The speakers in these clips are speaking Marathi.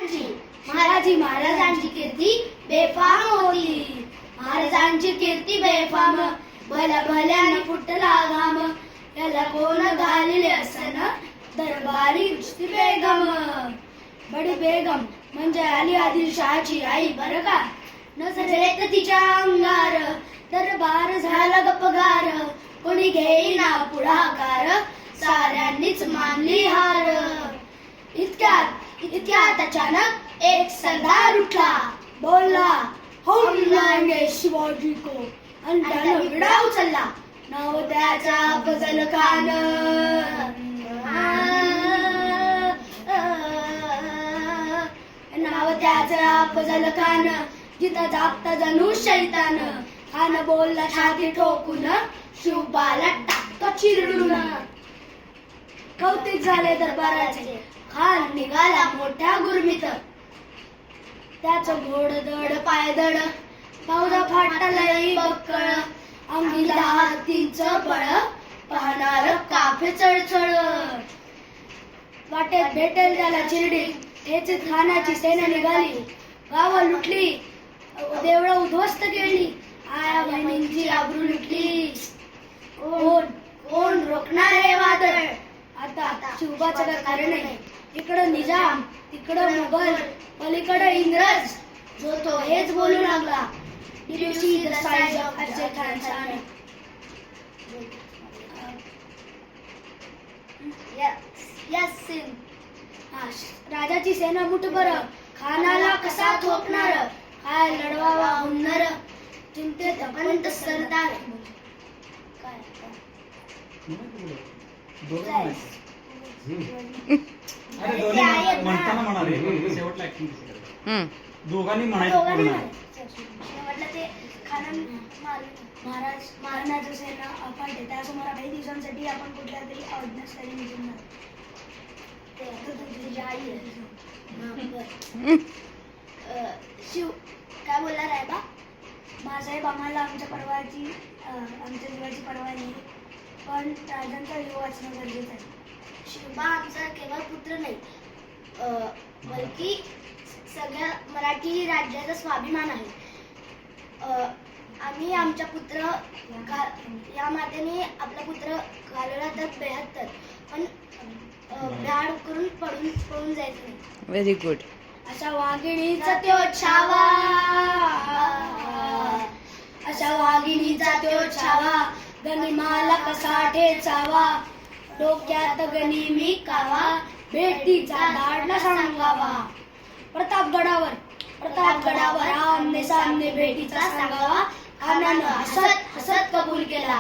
महाराजांची कीर्ती बेफाम होती. महाराजांची कीर्ती बेफाम, भल्या भल्याने फुटला घाम. याला कोण घालिले असन, दरबारी कुस्ती बेगम. बडी बेगम म्हणजे अली आदिलशहाची आई बर का. नजरेत तिच्या अंगार, दरबार झाला गपगार. कोणी घेईना पुढाकार, साऱ्यांनीच मानली हार. इतक्यात अचानक एक सरदार उठला, बोलला हम लाएंगे शिवाजी को. आणि त्यानं विडा उचलला. नाव त्याचा फजल खान. नाव त्याचा फजल खान. जिथं जागता जणू शैतान. खान बोलला छाती ठोकून, शिवबाला टाकतो चिरडून. कौतिक झाले दरबाराचे, खान निघाला मोठ्या गुरमीत. त्याचं घोडदड पायदड, पावला फाटलंय बक्कळ. अंगीला हातींचं बळ, पाहणार काफे चळचळ. वाटेत भेटेल त्याला चिरडी, ठेचीत खानाची सेना निघाली. गावं लुटली, देवळं उद्ध्वस्त केली. आया बहिणींची आबरू लुटली. कोण रोखणार हे वादळ. आता शिवबाचं काय कारण नाही. इकडं निजाम, तिकडं मुघल, पलीकडे इंग्रज. जो तो हेच बोलू लागला. You see the size of Ajay Khan's army. Yes, Singh. राजाची सेना मुठभर, खानाला कसा थोपणार. काय लढवावा हुन्नर, चिंतेत पंत सरदार. दोघांनी म्हणायचं. महाराज महाराजांची सेना अफाट आहे. त्यासमोर काही दिवसांसाठी आपण कुठल्या तरी अज्ञास्थळी निघून शिव काय बोलला रायबा. माझासाहेब आम्हाला आमच्या जीवाची पर्वा नाही, पण राजांचा जीव वाचणं गरजेचं आहे. शिवबा आमचा केवळ पुत्र नाही, बल्कि सगळ्या मराठी राज्याचा स्वाभिमान आहे. आम्ही आमच्या पुत्र या मातेने आपला पुत्र घालवला तर 72, पण भ्याड करून पळून जायचं नाही. Very good. अशा वाघिणीचा त्यो छावा, अशा वाघिणीचा त्यो छावा. गनिमाला कसा ठेचावा, डोक्यात गनिमी कावा. भेटीचा धाडला सांगावा. प्रतापगडावर आमने सामने भेटीचा सांगावा. खानानं हसत कबूल केला.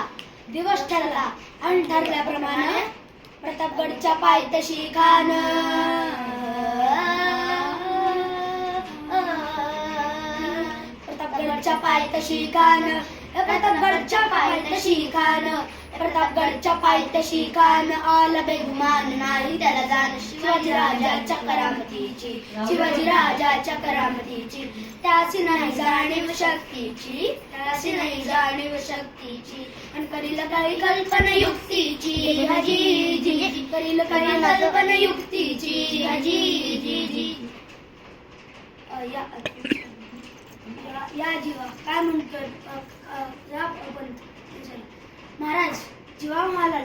दिवस ठरला आणि ठरल्याप्रमाणे प्रतापगडच्या पायथ्याशी खान. प्रतापगडच्या पायथ्याशी खान. प्रतापगडच्या पायथ्याशी खान. प्रतापगडच्या पायथ्याशी खान. आला बेगुमान नाही त्याला जाण. शिवाजी राजाच्या करामतीची, शिवाजी राजाच्या करामतीची. त्याची नाही जाणीव शक्तीची, त्याची नाही जाणीव शक्तीची. आणि करील काही कल्पना युक्तीची. हजी जी करील काही कल्पना युक्तीची. हजी जी. या जीवा काय म्हणतोय महाराज. जीवा मला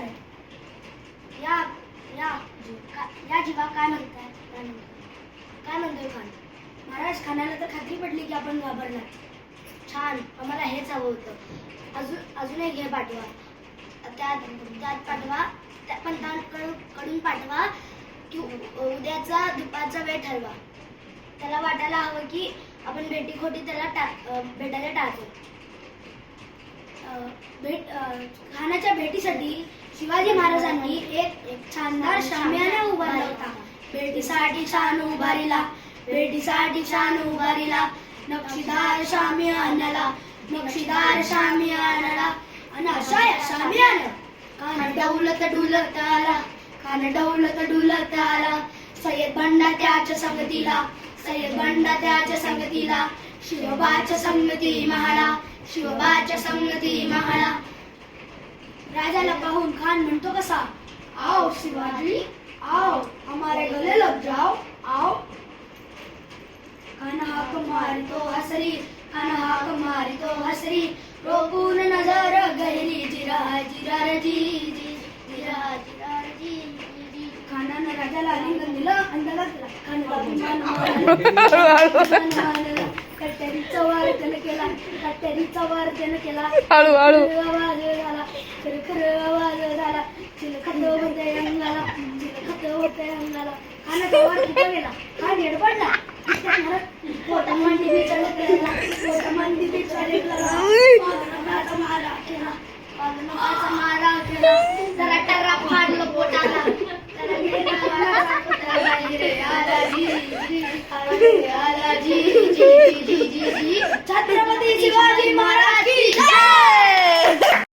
या जीवा काय म्हणताय, काय म्हणतोय खान. महाराज खानाला तर खात्री पडली की आपण घाबरला. छान, आम्हाला हेच हवं होतं. अजून एक घे पाठवा. त्यात पाठवा, पंतांकडून पाठवा की उद्याचा दुपारचा वेळ ठरवा. त्याला वाटायला हवं की आपण भेटीखोटी त्याला भेटायला टाळतो. खानाच्या भेटीसाठी शिवाजी महाराजांनी एक शानदार शामियाना उभारला होता. भेटीसाठी छान उभारीला, भेटीसाठी छान उभारीला. नक्षीदार शामियानाला, नक्षीदार शामियानाला. आणि अशा या शामियाना खान डौलत डुलत आला, खान डौलत डुलत आला. सय्यद बंडा त्याच्या संगतीला, सय्यद बंडा त्याच्या संगतीला. शिवबाच्या संगती महाळा, शिवबाच्या संगती महाळा. राजाला पाहून खान म्हणतो कसा, आओ शिवाजी आओ, हमारे गले लग जाओ आओ. हाक मारितो हसरी खान हाक मारितो हसरी रोखून नजर गहिरी जिरा जिरा रे जी जी जिरा जिरा रे जी जी खानानं राजाला लिंगण दिलं अंधाला दिला खानाला कट्यारीचा वार त्यानं केला कट्यारीचा वार त्यानं केला हळू हळू आवाज झाला खर आवाज झाला चिलखत होते अंगाला चिलखत होते अंगाला खानाचा वार तिथं गेला हा घेड पडला पोटा मांडी बिचारे केला पोटा मांडी बिचारे केला मारा केला मारा केला